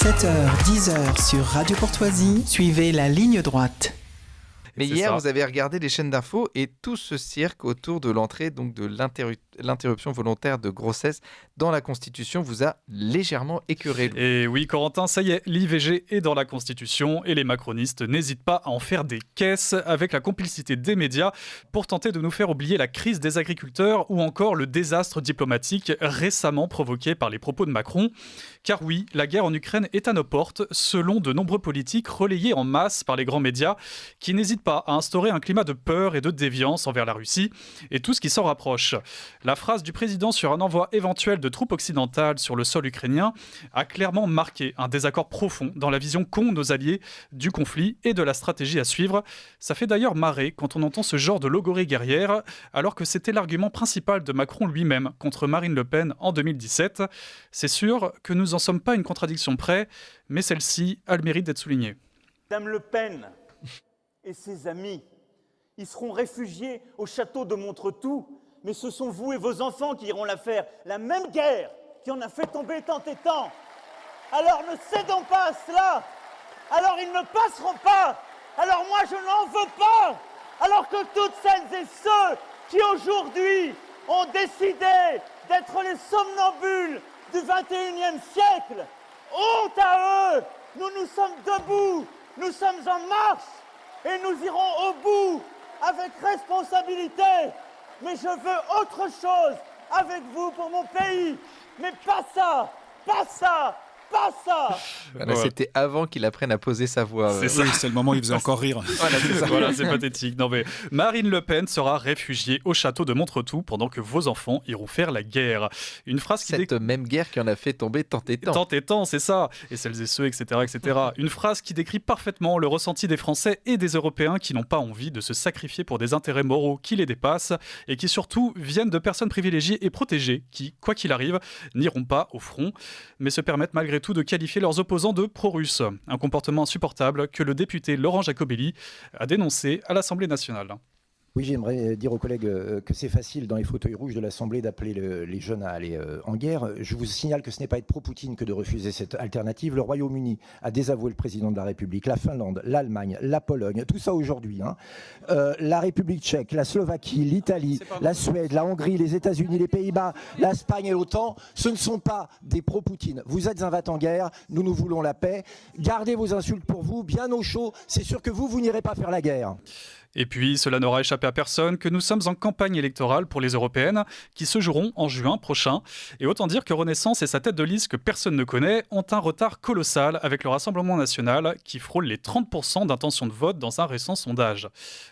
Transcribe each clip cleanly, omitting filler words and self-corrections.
7h, 10h sur Radio Courtoisie, suivez la ligne droite. Mais hier, vous avez regardé les chaînes d'infos et tout ce cirque autour de l'entrée donc de l'interruption volontaire de grossesse dans la Constitution vous a légèrement écœuré. Et oui, Corentin, ça y est, l'IVG est dans la Constitution et les macronistes n'hésitent pas à en faire des caisses avec la complicité des médias pour tenter de nous faire oublier la crise des agriculteurs ou encore le désastre diplomatique récemment provoqué par les propos de Macron. Car oui, la guerre en Ukraine est à nos portes, selon de nombreux politiques relayés en masse par les grands médias qui n'hésitent pas à instaurer un climat de peur et de déviance envers la Russie et tout ce qui s'en rapproche. La phrase du président sur un envoi éventuel de troupes occidentales sur le sol ukrainien a clairement marqué un désaccord profond dans la vision qu'ont nos alliés du conflit et de la stratégie à suivre. Ça fait d'ailleurs marrer quand on entend ce genre de logorée guerrière, alors que c'était l'argument principal de Macron lui-même contre Marine Le Pen en 2017. C'est sûr que nous n'en sommes pas à une contradiction près, mais celle-ci a le mérite d'être soulignée. Madame Le Pen et ses amis, ils seront réfugiés au château de Montretout, mais ce sont vous et vos enfants qui iront la faire, la même guerre qui en a fait tomber tant et tant. Alors ne cédons pas à cela, alors ils ne passeront pas, alors moi je n'en veux pas, alors que toutes celles et ceux qui aujourd'hui ont décidé d'être les somnambules du 21e siècle, honte à eux, nous sommes debout, nous sommes en marche, et nous irons au bout avec responsabilité. Mais je veux autre chose avec vous pour mon pays. Mais pas ça, pas ça, pas ça. Voilà, ouais. C'était avant qu'il apprenne à poser sa voix. C'est ça, c'est le moment où il faisait encore rire. Voilà, c'est pathétique. Non mais Marine Le Pen sera réfugiée au château de Montretout pendant que vos enfants iront faire la guerre. Une phrase qui Cette même guerre qui en a fait tomber tant et tant. Tant et tant, c'est ça. Et celles et ceux, etc., etc. Une phrase qui décrit parfaitement le ressenti des Français et des Européens qui n'ont pas envie de se sacrifier pour des intérêts moraux qui les dépassent et qui surtout viennent de personnes privilégiées et protégées qui, quoi qu'il arrive, n'iront pas au front, mais se permettent malgré tout de qualifier leurs opposants de pro-russes. Un comportement insupportable que le député Laurent Jacobelli a dénoncé à l'Assemblée nationale. Oui, j'aimerais dire aux collègues que c'est facile dans les fauteuils rouges de l'Assemblée d'appeler les jeunes à aller en guerre. Je vous signale que ce n'est pas être pro-Poutine que de refuser cette alternative. Le Royaume-Uni a désavoué le président de la République, la Finlande, l'Allemagne, la Pologne, tout ça aujourd'hui. La République tchèque, la Slovaquie, l'Italie, la Suède, la Hongrie, les États-Unis, les Pays-Bas, l'Espagne et l'OTAN, ce ne sont pas des pro-Poutine. Vous êtes un va-t-en guerre, nous voulons la paix. Gardez vos insultes pour vous, bien au chaud. C'est sûr que vous n'irez pas faire la guerre. Et puis, cela n'aura échappé à personne que nous sommes en campagne électorale pour les européennes qui se joueront en juin prochain. Et autant dire que Renaissance et sa tête de liste que personne ne connaît ont un retard colossal avec le Rassemblement national qui frôle les 30% d'intention de vote dans un récent sondage.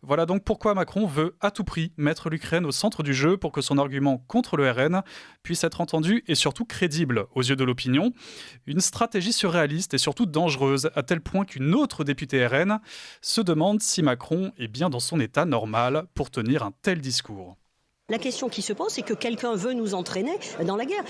Voilà donc pourquoi Macron veut à tout prix mettre l'Ukraine au centre du jeu pour que son argument contre le RN puisse être entendu et surtout crédible aux yeux de l'opinion. Une stratégie surréaliste et surtout dangereuse à tel point qu'une autre députée RN se demande si Macron est bien dans son état normal pour tenir un tel discours. La question qui se pose, c'est que quelqu'un veut nous entraîner dans la guerre.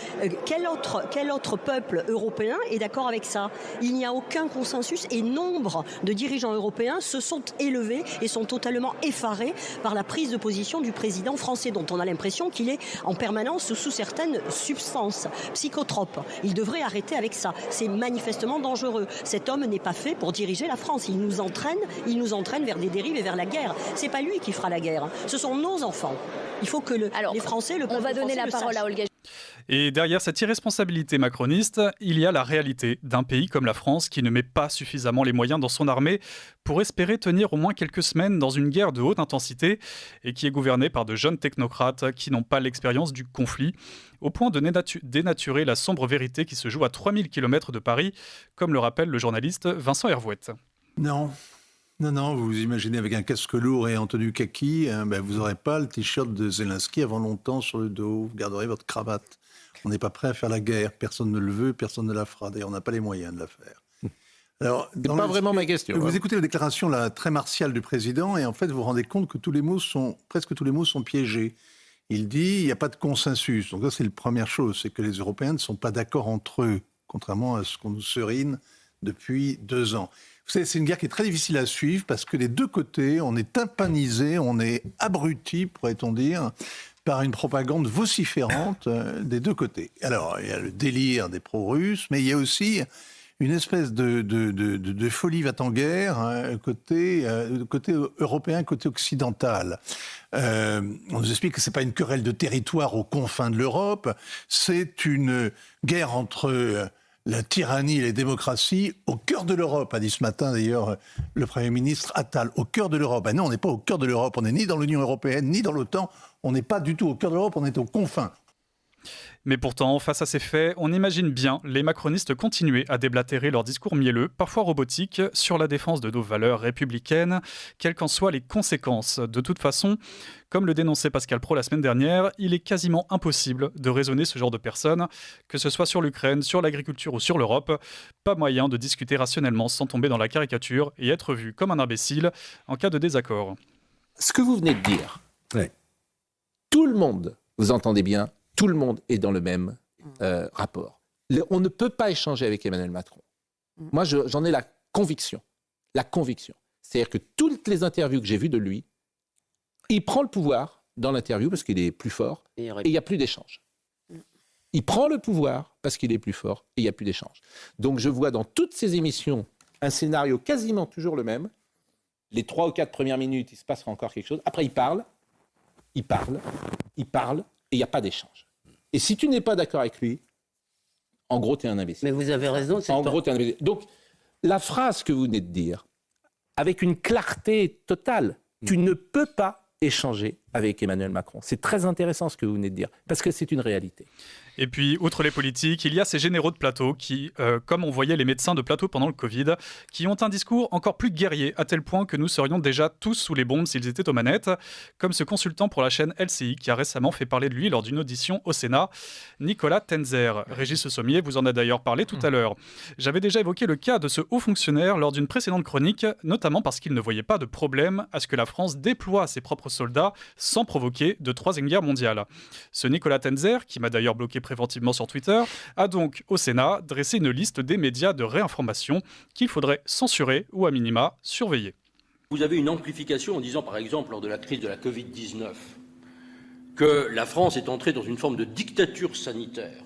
Quel autre peuple européen est d'accord avec ça ? Il n'y a aucun consensus et nombre de dirigeants européens se sont élevés et sont totalement effarés par la prise de position du président français, dont on a l'impression qu'il est en permanence sous certaines substances psychotropes. Il devrait arrêter avec ça. C'est manifestement dangereux. Cet homme n'est pas fait pour diriger la France. Il nous entraîne vers des dérives et vers la guerre. C'est pas lui qui fera la guerre. Ce sont nos enfants. Il faut que les Français, le peuple français, on va donner la parole à Olga. Et derrière cette irresponsabilité macroniste, il y a la réalité d'un pays comme la France qui ne met pas suffisamment les moyens dans son armée pour espérer tenir au moins quelques semaines dans une guerre de haute intensité et qui est gouvernée par de jeunes technocrates qui n'ont pas l'expérience du conflit, au point de dénaturer la sombre vérité qui se joue à 3000 km de Paris, comme le rappelle le journaliste Vincent Hervouette. Non, vous vous imaginez avec un casque lourd et en tenue kaki, vous n'aurez pas le t-shirt de Zelensky avant longtemps sur le dos, vous garderez votre cravate. On n'est pas prêt à faire la guerre, personne ne le veut, personne ne la fera, d'ailleurs on n'a pas les moyens de la faire. Alors, c'est pas vraiment ma question. Vous écoutez la déclaration là, très martiale du président et en fait vous vous rendez compte que presque tous les mots sont piégés. Il dit il n'y a pas de consensus, donc ça c'est la première chose, c'est que les Européens ne sont pas d'accord entre eux, contrairement à ce qu'on nous serine depuis 2 ans. Vous savez, c'est une guerre qui est très difficile à suivre parce que des deux côtés, on est tympanisé, on est abruti, pourrait-on dire, par une propagande vociférante des deux côtés. Alors, il y a le délire des pro-russes, mais il y a aussi une espèce de folie va-t-en-guerre, hein, côté européen, côté occidental. On nous explique que c'est pas une querelle de territoire aux confins de l'Europe, c'est une guerre entre la tyrannie et les démocraties au cœur de l'Europe, a dit ce matin d'ailleurs le Premier ministre Attal, au cœur de l'Europe. Non, on n'est pas au cœur de l'Europe, on n'est ni dans l'Union européenne, ni dans l'OTAN, on n'est pas du tout au cœur de l'Europe, on est aux confins. Mais pourtant, face à ces faits, on imagine bien les macronistes continuer à déblatérer leurs discours mielleux, parfois robotiques, sur la défense de nos valeurs républicaines, quelles qu'en soient les conséquences. De toute façon, comme le dénonçait Pascal Praud la semaine dernière, il est quasiment impossible de raisonner ce genre de personnes, que ce soit sur l'Ukraine, sur l'agriculture ou sur l'Europe. Pas moyen de discuter rationnellement sans tomber dans la caricature et être vu comme un imbécile en cas de désaccord. Ce que vous venez de dire, tout le monde, vous entendez bien, tout le monde est dans le même rapport. On ne peut pas échanger avec Emmanuel Macron. Moi, j'en ai la conviction. La conviction. C'est-à-dire que toutes les interviews que j'ai vues de lui, il prend le pouvoir dans l'interview parce qu'il est plus fort et il n'y a plus d'échange. Il prend le pouvoir parce qu'il est plus fort et il n'y a plus d'échange. Donc je vois dans toutes ces émissions un scénario quasiment toujours le même. Les 3 ou 4 premières minutes, il se passera encore quelque chose. Après, il parle, et il n'y a pas d'échange. Et si tu n'es pas d'accord avec lui, en gros, tu es un imbécile. Mais vous avez raison. En gros, tu es un imbécile. Donc, la phrase que vous venez de dire, avec une clarté totale, tu ne peux pas échanger avec Emmanuel Macron. C'est très intéressant ce que vous venez de dire, parce que c'est une réalité. Et puis, outre les politiques, il y a ces généraux de plateau qui, comme on voyait les médecins de plateau pendant le Covid, qui ont un discours encore plus guerrier, à tel point que nous serions déjà tous sous les bombes s'ils étaient aux manettes, comme ce consultant pour la chaîne LCI qui a récemment fait parler de lui lors d'une audition au Sénat, Nicolas Tenzer. Régis Sommier vous en a d'ailleurs parlé tout à l'heure. J'avais déjà évoqué le cas de ce haut fonctionnaire lors d'une précédente chronique, notamment parce qu'il ne voyait pas de problème à ce que la France déploie ses propres soldats sans provoquer de troisième guerre mondiale. Ce Nicolas Tenzer, qui m'a d'ailleurs bloqué préventivement sur Twitter, a donc au Sénat dressé une liste des médias de réinformation qu'il faudrait censurer ou à minima surveiller. Vous avez une amplification en disant par exemple lors de la crise de la Covid-19 que la France est entrée dans une forme de dictature sanitaire.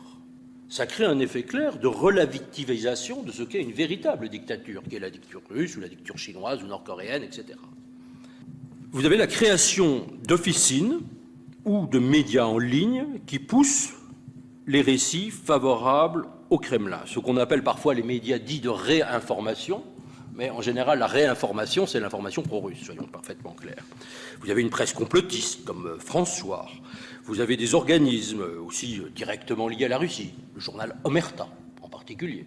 Ça crée un effet clair de relativisation de ce qu'est une véritable dictature, qui est la dictature russe ou la dictature chinoise ou nord-coréenne, etc. Vous avez la création d'officines ou de médias en ligne qui poussent les récits favorables au Kremlin, ce qu'on appelle parfois les médias dits de réinformation, mais en général la réinformation c'est l'information pro-russe, soyons parfaitement clairs. Vous avez une presse complotiste comme France Soir, vous avez des organismes aussi directement liés à la Russie, le journal Omerta en particulier.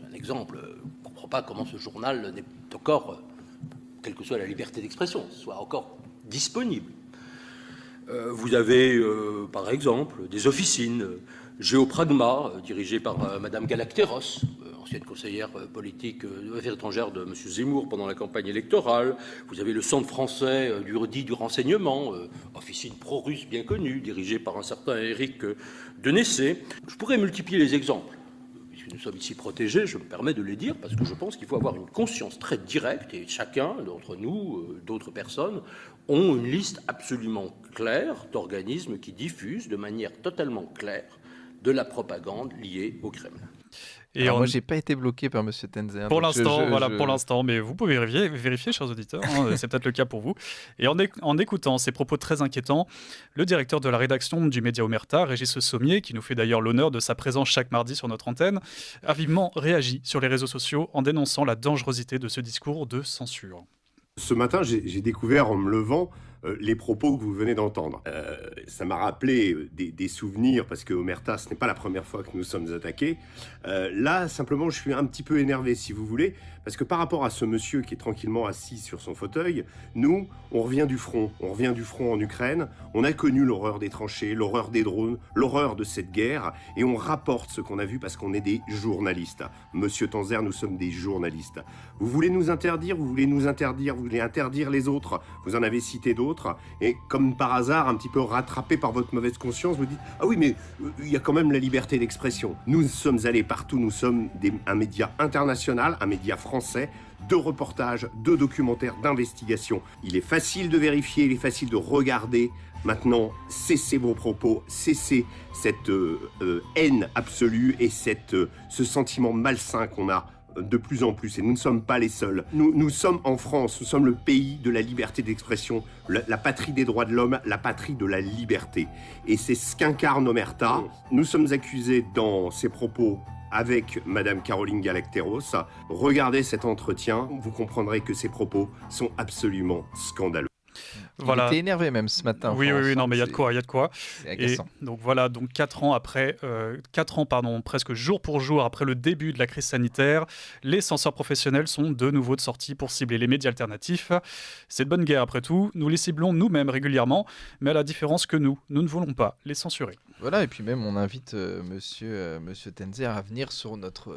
Un exemple, je ne comprends pas comment ce journal n'est encore, quelle que soit la liberté d'expression, soit encore disponible. Vous avez par exemple des officines Géopragma, dirigée par Madame Galacteros, ancienne conseillère politique des affaires étrangères de M. Zemmour pendant la campagne électorale. Vous avez le Centre français du renseignement, officine pro-russe bien connue, dirigée par un certain Éric Denessé. Je pourrais multiplier les exemples. Puisque nous sommes ici protégés, je me permets de les dire, parce que je pense qu'il faut avoir une conscience très directe, et chacun d'entre nous, d'autres personnes, ont une liste absolument claire d'organismes qui diffusent de manière totalement claire de la propagande liée au Kremlin. Moi, j'ai pas été bloqué par M. Tenzer. Pour l'instant, mais vous pouvez vérifier, chers auditeurs, c'est peut-être le cas pour vous. Et en écoutant ces propos très inquiétants, le directeur de la rédaction du média Omerta, Régis Sommier, qui nous fait d'ailleurs l'honneur de sa présence chaque mardi sur notre antenne, a vivement réagi sur les réseaux sociaux en dénonçant la dangerosité de ce discours de censure. Ce matin, j'ai découvert en me levant les propos que vous venez d'entendre. Ça m'a rappelé des souvenirs, parce que Omerta, ce n'est pas la première fois que nous sommes attaqués. Là, simplement, je suis un petit peu énervé, si vous voulez, parce que par rapport à ce monsieur qui est tranquillement assis sur son fauteuil, nous, on revient du front en Ukraine, on a connu l'horreur des tranchées, l'horreur des drones, l'horreur de cette guerre, et on rapporte ce qu'on a vu parce qu'on est des journalistes. Monsieur Tenzer, nous sommes des journalistes. Vous voulez nous interdire, vous voulez interdire les autres, vous en avez cité d'autres, et comme par hasard, un petit peu rattrapé par votre mauvaise conscience, vous dites « Ah oui, mais il y a quand même la liberté d'expression ». Nous sommes allés partout, nous sommes un média international, un média français, de reportages, de documentaires, d'investigations. Il est facile de vérifier, il est facile de regarder. Maintenant, cessez vos propos, cessez cette haine absolue et ce sentiment malsain qu'on a de plus en plus, et nous ne sommes pas les seuls. Nous sommes en France, nous sommes le pays de la liberté d'expression, la patrie des droits de l'homme, la patrie de la liberté. Et c'est ce qu'incarne Omerta. Nous sommes accusés dans ses propos avec Madame Caroline Galacteros. Regardez cet entretien, vous comprendrez que ces propos sont absolument scandaleux. Voilà. Il était énervé même ce matin. Oui, non, mais il y a de quoi. C'est agaçant. Et donc voilà, donc 4 ans, presque jour pour jour après le début de la crise sanitaire, les censeurs professionnels sont de nouveau de sortie pour cibler les médias alternatifs. C'est de bonne guerre après tout, nous les ciblons nous-mêmes régulièrement, mais à la différence que nous ne voulons pas les censurer. Voilà, et puis même on invite monsieur Tenzer à venir sur notre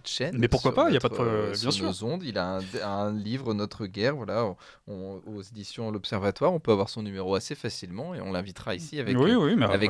chaîne. Mais pourquoi pas, il n'y a pas de... Bien sûr. Nos ondes. Il a un livre, Notre guerre, voilà, aux éditions L'Observatoire. On peut avoir son numéro assez facilement et on l'invitera ici avec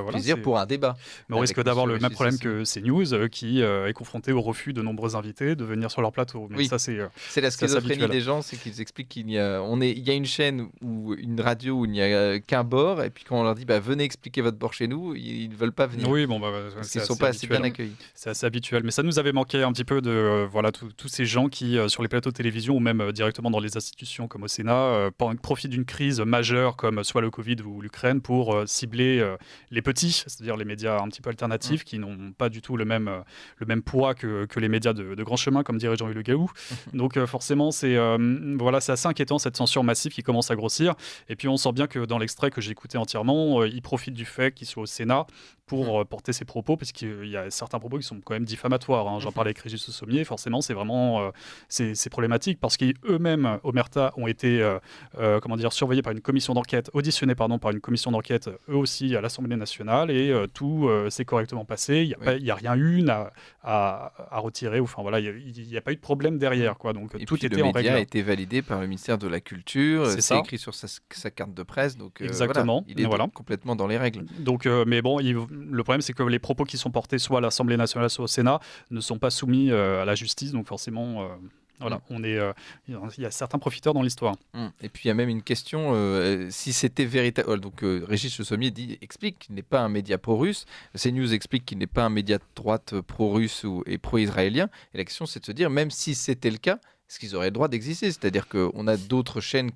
plaisir pour un débat. Mais on risque d'avoir le même problème que CNews qui est confronté au refus de nombreux invités de venir sur leur plateau. Mais ça, c'est la schizophrénie des gens, c'est qu'ils expliquent qu'il y a une chaîne ou une radio où il n'y a qu'un bord, et puis quand on leur dit venez expliquer votre bord chez nous, ils ne veulent pas venir. Oui, parce qu'ils ne sont pas assez bien accueillis. C'est assez habituel, mais ça nous avait manqué un petit peu de tous ces gens qui sur les plateaux de télévision ou même directement dans les institutions comme au Sénat profitent d'une crise majeure comme soit le Covid ou l'Ukraine pour cibler les petits, c'est-à-dire les médias un petit peu alternatifs qui n'ont pas du tout le même poids que les médias de grand chemin, comme dirait Jean-Louis Le Gaou. Donc forcément, c'est assez inquiétant cette censure massive qui commence à grossir. Et puis on sent bien que dans l'extrait que j'ai écouté entièrement, il profite du fait qu'il soit au Sénat pour porter ses propos, parce qu'il y a certains propos qui sont quand même diffamatoires. J'en parlais avec Régis Le Sommier, forcément c'est vraiment c'est problématique parce qu'eux-mêmes, Omerta, ont été surveillés par une commission d'enquête, auditionnés par une commission d'enquête, eux aussi à l'Assemblée nationale, et tout s'est correctement passé. Il n'y a rien eu à retirer, il n'y a pas eu de problème derrière, quoi. Donc et tout puis, était en règle. Le média a été validé par le ministère de la Culture, c'est écrit sur sa carte de presse, donc exactement. Il est complètement dans les règles. Donc, mais bon, le problème c'est que les propos qui sont portés soit à l'Assemblée nationale, soit au Sénat, ne sont pas soumis à la justice, donc forcément... il y a certains profiteurs dans l'histoire. Et puis il y a même une question, si c'était véritable. Donc Régis Le Sommier explique qu'il n'est pas un média pro-russe. CNews explique qu'il n'est pas un média de droite pro-russe et pro-israélien. Et la question, c'est de se dire, même si c'était le cas, est-ce qu'ils auraient le droit d'exister ? C'est-à-dire qu'on a d'autres chaînes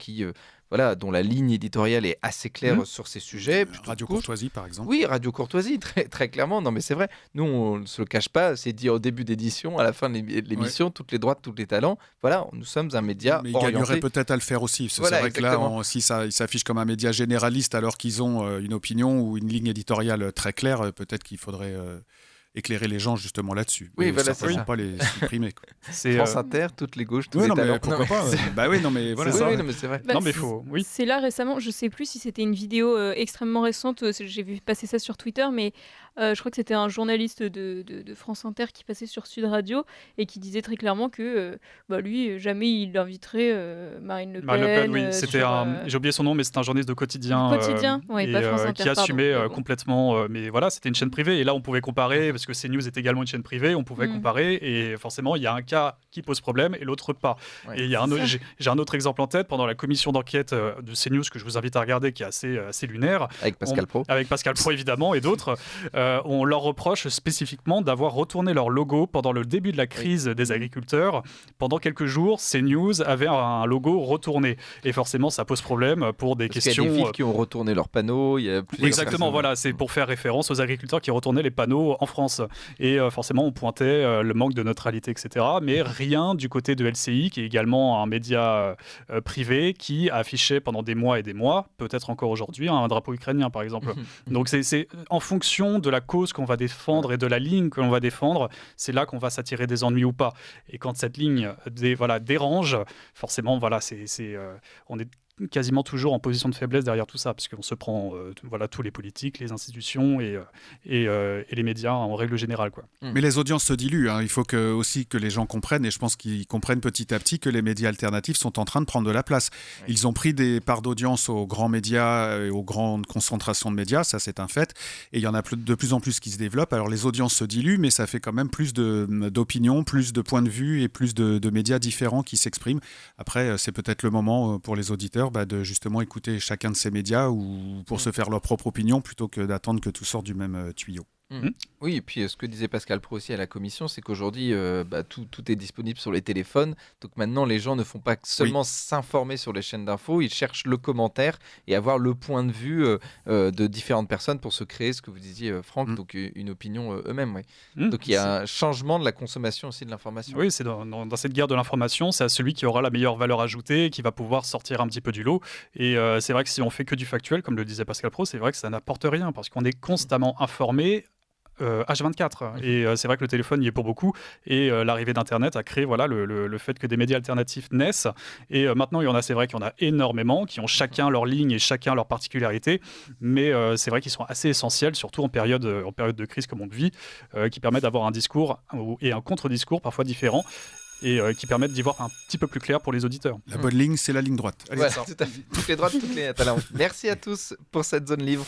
dont la ligne éditoriale est assez claire sur ces sujets. Radio Courtoisie, par exemple. Oui, Radio Courtoisie, très, très clairement. Non, mais c'est vrai. Nous, on ne se le cache pas. C'est dit au début d'édition, à la fin de l'émission, toutes les droites, tous les talents. Voilà, nous sommes un média mais orienté. Il gagnerait peut-être à le faire aussi. C'est vrai exactement. Que là, si ils s'affichent comme un média généraliste alors qu'ils ont une opinion ou une ligne éditoriale très claire, peut-être qu'il faudrait... éclairer les gens justement là-dessus. Oui, voilà, certainement pas les supprimer. C'est France Inter, toutes les gauches, tous les talents. Pourquoi pas mais voilà. C'est vrai. C'est là récemment, je sais plus si c'était une vidéo extrêmement récente, j'ai vu passer ça sur Twitter, mais je crois que c'était un journaliste de France Inter qui passait sur Sud Radio et qui disait très clairement que lui, jamais il inviterait Marine Le Pen. Oui, c'était j'ai oublié son nom, mais c'est un journaliste de Quotidien, pas France Inter, qui assumait complètement. Mais voilà, c'était une chaîne privée et là on pouvait comparer parce que CNews est également une chaîne privée, on pouvait comparer et forcément il y a un cas qui pose problème et l'autre pas. Et il y a j'ai un autre exemple en tête pendant la commission d'enquête de CNews que je vous invite à regarder, qui est assez lunaire. Avec Pascal Praud. Avec Pascal Praud évidemment et d'autres. On leur reproche spécifiquement d'avoir retourné leur logo pendant le début de la crise des agriculteurs. Pendant quelques jours, CNews avait un logo retourné. Et forcément, ça pose problème pour des questions... Il y a des villes qui ont retourné leurs panneaux. Exactement, voilà. C'est pour faire référence aux agriculteurs qui retournaient les panneaux en France. Et forcément, on pointait le manque de neutralité, etc. Mais rien du côté de LCI, qui est également un média privé, qui affichait pendant des mois et des mois, peut-être encore aujourd'hui, un drapeau ukrainien, par exemple. Donc, c'est en fonction de la cause qu'on va défendre et de la ligne que l'on va défendre, c'est là qu'on va s'attirer des ennuis ou pas. Et quand cette ligne dérange, forcément, on est quasiment toujours en position de faiblesse derrière tout ça, parce qu'on se prend tous les politiques, les institutions et les médias en règle générale, quoi. Mais les audiences se diluent, hein. Il faut aussi que les gens comprennent, et je pense qu'ils comprennent petit à petit que les médias alternatifs sont en train de prendre de la place. Oui. Ils ont pris des parts d'audience aux grands médias et aux grandes concentrations de médias, ça c'est un fait, et il y en a de plus en plus qui se développent. Alors les audiences se diluent, mais ça fait quand même plus d'opinions, plus de points de vue et plus de médias différents qui s'expriment. Après, c'est peut-être le moment pour les auditeurs de justement écouter chacun de ces médias ou pour se faire leur propre opinion plutôt que d'attendre que tout sorte du même tuyau. Oui, et puis ce que disait Pascal Praud aussi à la commission, c'est qu'aujourd'hui, tout est disponible sur les téléphones. Donc maintenant, les gens ne font pas seulement s'informer sur les chaînes d'infos, ils cherchent le commentaire et avoir le point de vue de différentes personnes pour se créer, ce que vous disiez, Franck, donc une opinion eux-mêmes. Oui. Donc il y a un changement de la consommation aussi de l'information. Oui, c'est dans cette guerre de l'information, c'est à celui qui aura la meilleure valeur ajoutée, qui va pouvoir sortir un petit peu du lot. Et c'est vrai que si on fait que du factuel, comme le disait Pascal Praud, c'est vrai que ça n'apporte rien, parce qu'on est constamment informé. H24 et c'est vrai que le téléphone y est pour beaucoup et l'arrivée d'internet a créé le fait que des médias alternatifs naissent et maintenant c'est vrai qu'il y en a énormément qui ont chacun leur ligne et chacun leur particularité, mais c'est vrai qu'ils sont assez essentiels, surtout en période de crise comme on le vit, qui permettent d'avoir un discours et un contre-discours parfois différents et qui permettent d'y voir un petit peu plus clair pour les auditeurs. La bonne ligne, c'est la ligne droite. Allez, tout à fait. Toutes les droites, toutes les talents. Merci à tous pour cette zone livre.